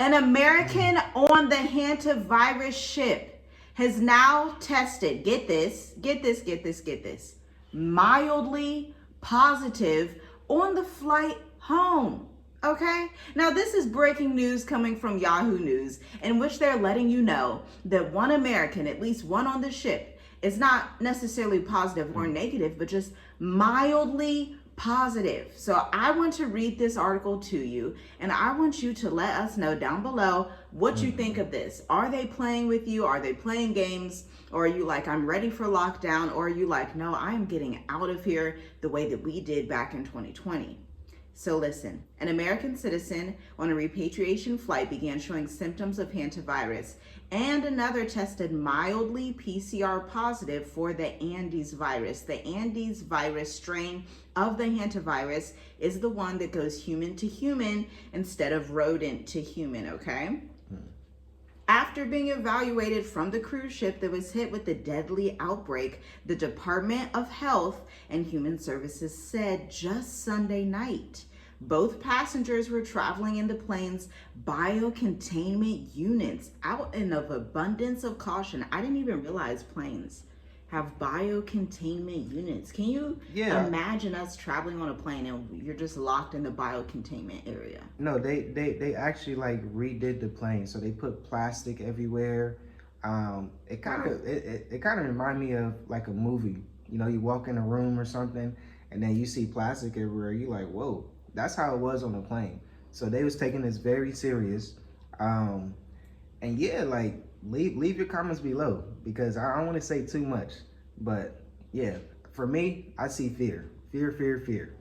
An American on the hantavirus ship has now tested, get this, mildly positive on the flight home. Okay? Now, this is breaking news coming from Yahoo News, in which they're letting you know that one American, at least one on the ship, is not necessarily positive or negative, but just mildly positive. So I want to read this article to you, and I want you to let us know down below what you think of this. Are they playing with you? Are they playing games? Or are you like, I'm ready for lockdown? Or are you like, no, I am getting out of here the way that we did back in 2020? So listen, an American citizen on a repatriation flight began showing symptoms of hantavirus, and another tested mildly PCR positive for the Andes virus. The Andes virus strain of the hantavirus is the one that goes human to human instead of rodent to human, okay? After being evaluated from the cruise ship that was hit with the deadly outbreak, the Department of Health and Human Services said just Sunday night. Both passengers were traveling in the plane's biocontainment units out in an abundance of caution. I didn't even realize planes have biocontainment units. Can you imagine us traveling on a plane and you're just locked in the biocontainment area? No, they actually like redid the plane, so they put plastic everywhere. It kind of remind me of like a movie. You know, you walk in a room or something, and then you see plastic everywhere. You like, whoa. That's how it was on the plane. So they was taking this very serious. And yeah, like leave your comments below, because I don't want to say too much. But yeah, for me, I see fear. Fear.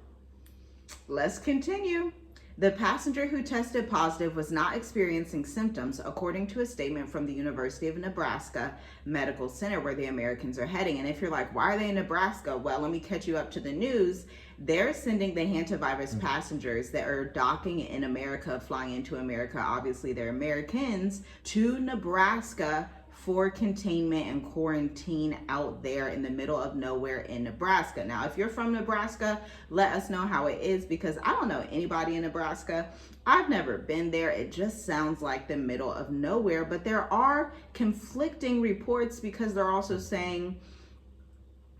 Let's continue. The passenger who tested positive was not experiencing symptoms, according to a statement from the University of Nebraska Medical Center, where the Americans are heading. And if you're like, why are they in Nebraska? Well, let me catch you up to the news. They're sending the hantavirus passengers that are docking in America, flying into America, obviously they're Americans, to Nebraska for containment and quarantine out there in the middle of nowhere in Nebraska. Now, if you're from Nebraska, let us know how it is, because I don't know anybody in Nebraska. I've never been there. It just sounds like the middle of nowhere, but there are conflicting reports, because they're also saying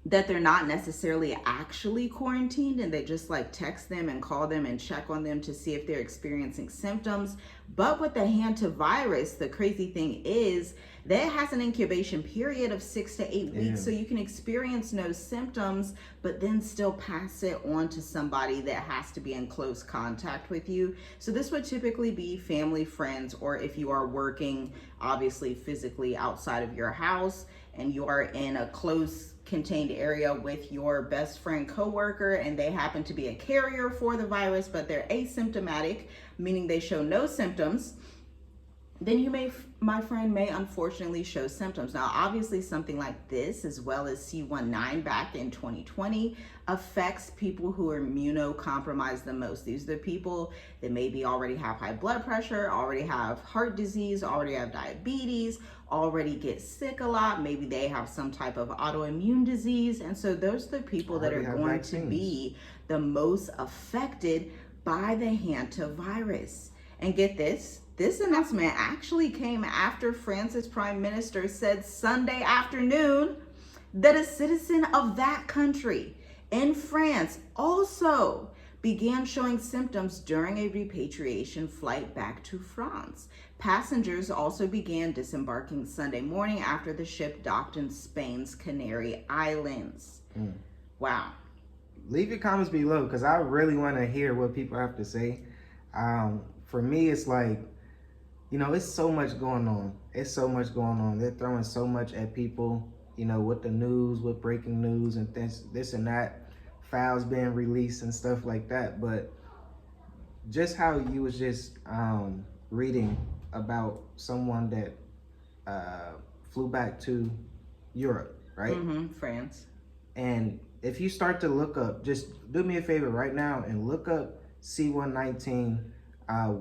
that they're not necessarily actually quarantined, and they just like text them and call them and check on them to see if they're experiencing symptoms. But with the hantavirus, the crazy thing is that it has an incubation period of 6 to 8 weeks. So you can experience no symptoms, but then still pass it on to somebody that has to be in close contact with you. So this would typically be family, friends, or if you are working, obviously physically outside of your house, and you are in a close contained area with your best friend coworker, and they happen to be a carrier for the virus, but they're asymptomatic, meaning they show no symptoms, then you may, my friend, may unfortunately show symptoms. Now, obviously something like this, as well as C19 back in 2020, affects people who are immunocompromised the most. These are the people that maybe already have high blood pressure, already have heart disease, already have diabetes, already get sick a lot. Maybe they have some type of autoimmune disease. And so those are the people that are going to be the most affected by the hantavirus. And get this, this announcement actually came after France's prime minister said Sunday afternoon that a citizen of that country in France also began showing symptoms during a repatriation flight back to France. Passengers also began disembarking Sunday morning after the ship docked in Spain's Canary Islands. Wow. Leave your comments below, because I really want to hear what people have to say. For me, it's like, you know, it's so much going on. It's so much going on. They're throwing so much at people, you know, with the news, with breaking news and this and that, files being released and stuff like that. But just how you was just reading about someone that flew back to Europe, right? France. And if you start to look up, just do me a favor right now and look up C19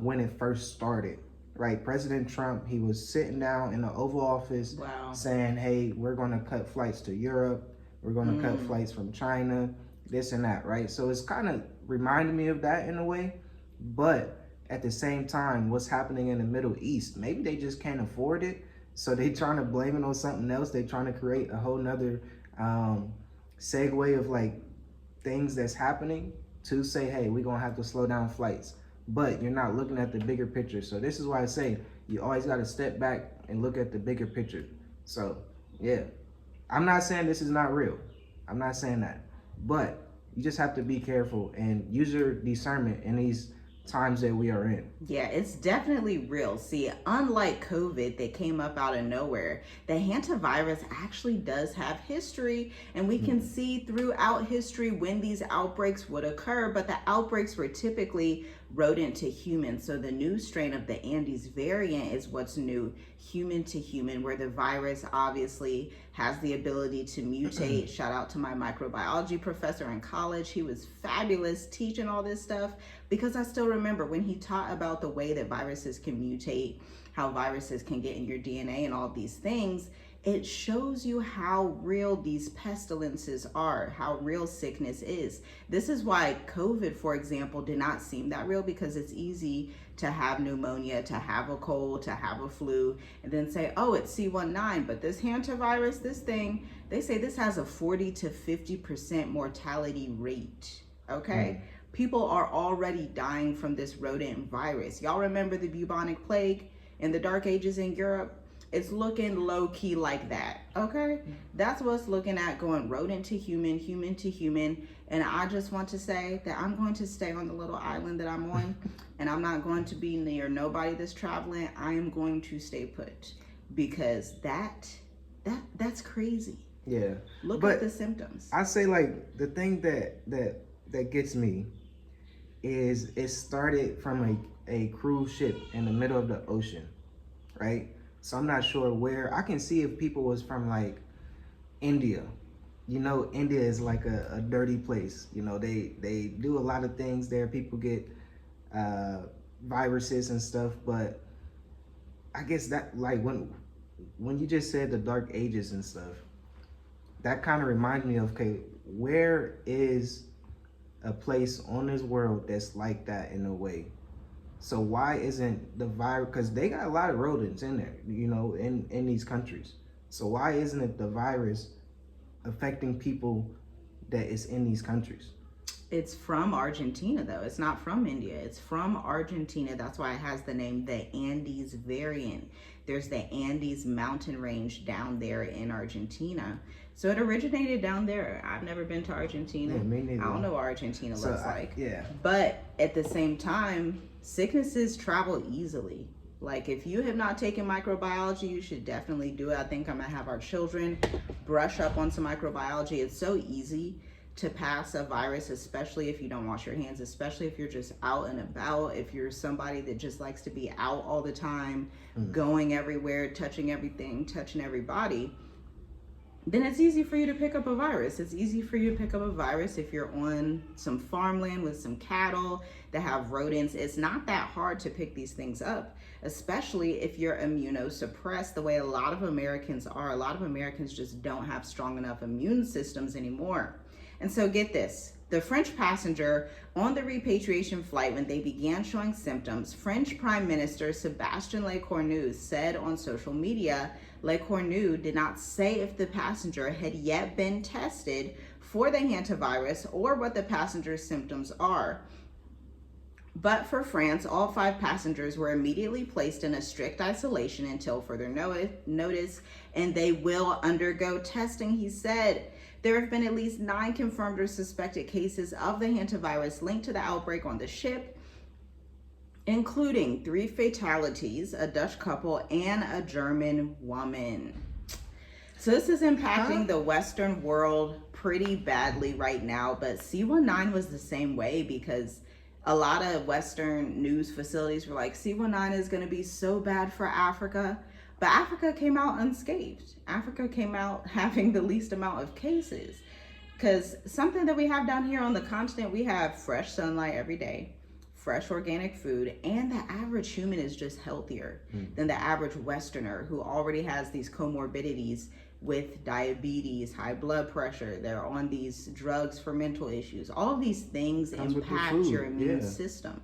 when it first started. Right, President Trump, he was sitting down in the Oval Office saying, hey, we're going to cut flights to Europe. We're going to cut flights from China, this and that, right? So it's kind of reminded me of that in a way. But at the same time, what's happening in the Middle East, maybe they just can't afford it. So they trying to blame it on something else. They trying to create a whole nother segue of like things that's happening to say, hey, we're gonna have to slow down flights. But you're not looking at the bigger picture. So this is why I say you always got to step back and look at the bigger picture. So yeah, I'm not saying this is not real. I'm not saying that. But you just have to be careful and use your discernment in these times that we are in. Yeah, it's definitely real. See, unlike COVID that came up out of nowhere, the hantavirus actually does have history, and we can see throughout history when these outbreaks would occur, but the outbreaks were typically rodent to human. So the new strain of the Andes variant is what's new, human to human, where the virus obviously has the ability to mutate. Shout out to my microbiology professor in college. He was fabulous teaching all this stuff, because I still remember when he taught about the way that viruses can mutate, how viruses can get in your DNA and all these things. It shows you how real these pestilences are, how real sickness is. This is why COVID, for example, did not seem that real, because it's easy to have pneumonia, to have a cold, to have a flu, and then say, oh, it's C19, but this hantavirus, this thing, they say this has a 40 to 50% mortality rate, okay? People are already dying from this rodent virus. Y'all remember the bubonic plague in the Dark Ages in Europe? It's looking low key like that, okay? That's what's looking at, going rodent to human, human to human. And I just want to say that I'm going to stay on the little island that I'm on, and I'm not going to be near nobody that's traveling. I am going to stay put, because that's crazy. Yeah. Look at the symptoms. I say, like, the thing that gets me is it started from a cruise ship in the middle of the ocean, right? So I'm not sure where. I can see if people was from like India. You know, India is like a dirty place. You know, they do a lot of things there. People get viruses and stuff. But I guess that, like, when you just said the Dark Ages and stuff, that kind of reminds me of, okay, where is a place on this world that's like that in a way? So why isn't the virus, because they got a lot of rodents in there, you know, in these countries. So why isn't it the virus affecting people that is in these countries? It's from Argentina, though. It's not from India. It's from Argentina. That's why it has the name the Andes variant. There's the Andes mountain range down there in Argentina. So it originated down there. I've never been to Argentina. Yeah, me neither. I don't know what Argentina looks like. Yeah. But at the same time, sicknesses travel easily. Like, if you have not taken microbiology, you should definitely do it. I think I'm gonna have our children brush up on some microbiology. It's so easy to pass a virus, especially if you don't wash your hands, especially if you're just out and about, if you're somebody that just likes to be out all the time, going everywhere, touching everything, touching everybody, then it's easy for you to pick up a virus. It's easy for you to pick up a virus if you're on some farmland with some cattle that have rodents. It's not that hard to pick these things up, especially if you're immunosuppressed the way a lot of Americans are. A lot of Americans just don't have strong enough immune systems anymore. And so get this, the French passenger on the repatriation flight, when they began showing symptoms, French Prime Minister Sébastien Lecornu said on social media, Lecornu did not say if the passenger had yet been tested for the hantavirus or what the passenger's symptoms are. But for France, all 5 passengers were immediately placed in a strict isolation until further notice, and they will undergo testing, he said. There have been at least 9 confirmed or suspected cases of the hantavirus linked to the outbreak on the ship, including 3 fatalities, a Dutch couple, and a German woman. So this is impacting the Western world pretty badly right now, but C19 was the same way, because a lot of Western news facilities were like, C19 is going to be so bad for Africa. But Africa came out unscathed. Africa came out having the least amount of cases. Because something that we have down here on the continent, we have fresh sunlight every day, fresh organic food, and the average human is just healthier than the average Westerner who already has these comorbidities with diabetes, high blood pressure. They're on these drugs for mental issues. All of these things impact your immune system.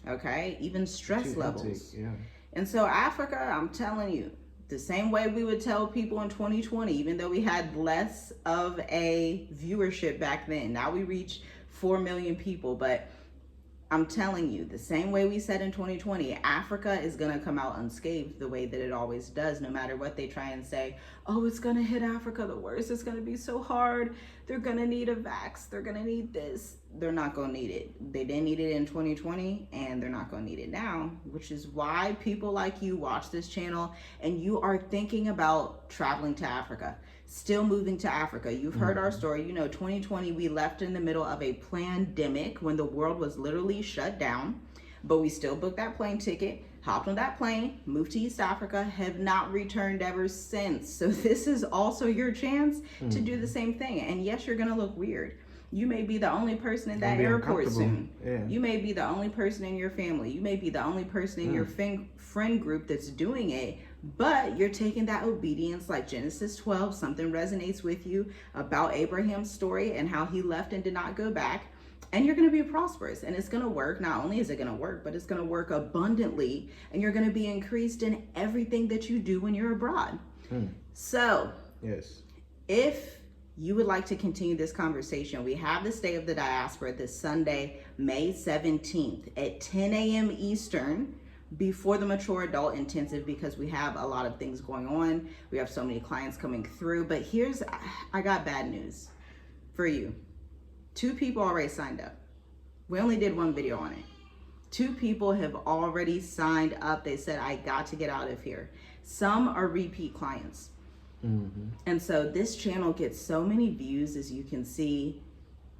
okay? Even stress levels. Yeah. And so Africa, I'm telling you, the same way we would tell people in 2020, even though we had less of a viewership back then, now we reach 4 million people, but I'm telling you, the same way we said in 2020, Africa is going to come out unscathed the way that it always does, no matter what they try and say. Oh, it's going to hit Africa the worst. It's going to be so hard. They're going to need a vax. They're going to need this. They're not going to need it. They didn't need it in 2020, and they're not going to need it now, which is why people like you watch this channel and you are thinking about traveling to Africa. Still moving to Africa. You've heard our story. 2020, we left in the middle of a pandemic when the world was literally shut down, but we still booked that plane ticket, hopped on that plane, moved to East Africa, have not returned ever since. So this is also your chance to do the same thing. And yes, you're going to look weird. You may be the only person in that airport soon. Yeah. You may be the only person in your family. You may be the only person in your friend group that's doing it. But you're taking that obedience, like Genesis 12, something resonates with you about Abraham's story and how he left and did not go back. And you're going to be prosperous, and it's going to work. Not only is it going to work, but it's going to work abundantly, and you're going to be increased in everything that you do when you're abroad. So, yes, if you would like to continue this conversation, we have the State of the Diaspora this Sunday, May 17th at 10 a.m. Eastern, before the mature adult intensive, because we have a lot of things going on. We have so many clients coming through, but I got bad news for you. 2 people already signed up. We only did 1 video on it. 2 people have already signed up. They said, I got to get out of here. Some are repeat clients. And so this channel gets so many views, as you can see,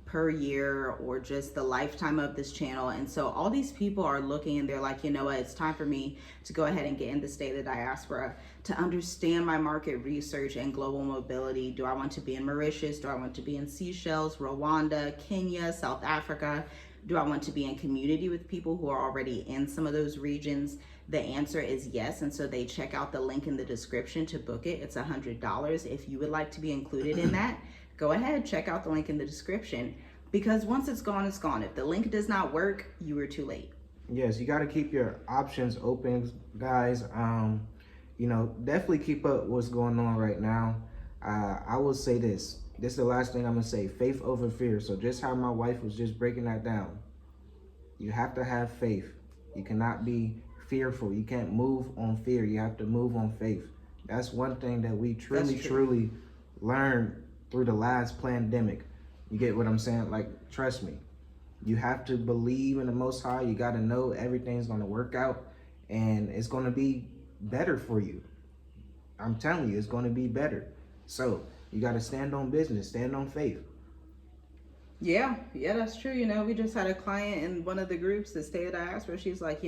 per year, or just the lifetime of this channel. And so all these people are looking and they're like, you know what, it's time for me to go ahead and get in the State of the Diaspora to understand my market research and global mobility. Do I want to be in Mauritius? Do I want to be in Seychelles, Rwanda, Kenya, South Africa? Do I want to be in community with people who are already in some of those regions? The answer is yes. And so they check out the link in the description to book it. It's $100. If you would like to be included in that, go ahead, check out the link in the description, because once it's gone, it's gone. If the link does not work, you were too late. Yes, you got to keep your options open, guys. Definitely keep up what's going on right now. I will say this. This is the last thing I'm going to say. Faith over fear. So just how my wife was just breaking that down. You have to have faith. You cannot be fearful. You can't move on fear. You have to move on faith. That's one thing that we truly learned through the last pandemic. You get what I'm saying? Like, trust me. You have to believe in the Most High. You got to know everything's going to work out, and it's going to be better for you. I'm telling you, it's going to be better. So you got to stand on business, stand on faith. Yeah, that's true. We just had a client in one of the groups that stay at Diaspora. She's like,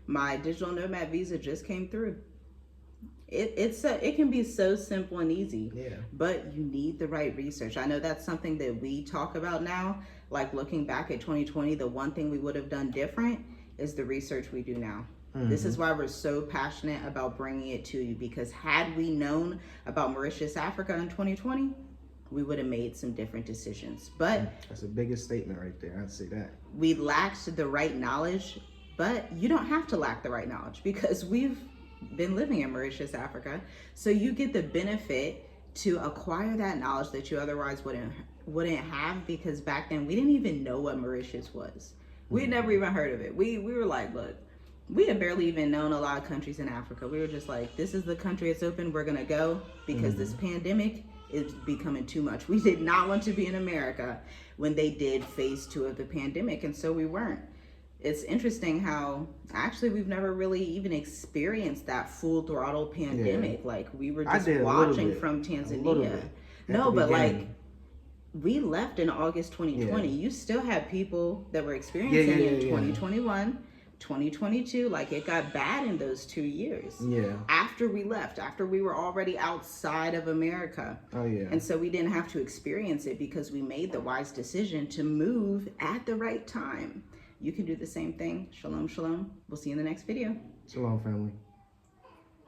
my digital nomad visa just came through. It can be so simple and easy, but you need the right research. I know that's something that we talk about now. Like, looking back at 2020, the one thing we would have done different is the research we do now. This is why we're so passionate about bringing it to you, because had we known about Mauritius, Africa in 2020, we would have made some different decisions. But that's the biggest statement right there. I'd say that. We lacked the right knowledge, but you don't have to lack the right knowledge, because we've been living in Mauritius, Africa. So you get the benefit to acquire that knowledge that you otherwise wouldn't have, because back then we didn't even know what Mauritius was. We had never even heard of it. We were like, look, we had barely even known a lot of countries in Africa. We were just like, this is the country, it's open, we're gonna go, because this pandemic is becoming too much. We did not want to be in America when they did phase 2 of the pandemic, and so we weren't. It's interesting how actually we've never really even experienced that full throttle pandemic. Like, we were just watching from Tanzania. No, but like, we left in August 2020. You still had people that were experiencing it in 2021, 2022. Like, it got bad in those 2 years. After we left, after we were already outside of America. And so we didn't have to experience it, because we made the wise decision to move at the right time. You can do the same thing. Shalom, shalom. We'll see you in the next video. Shalom, family.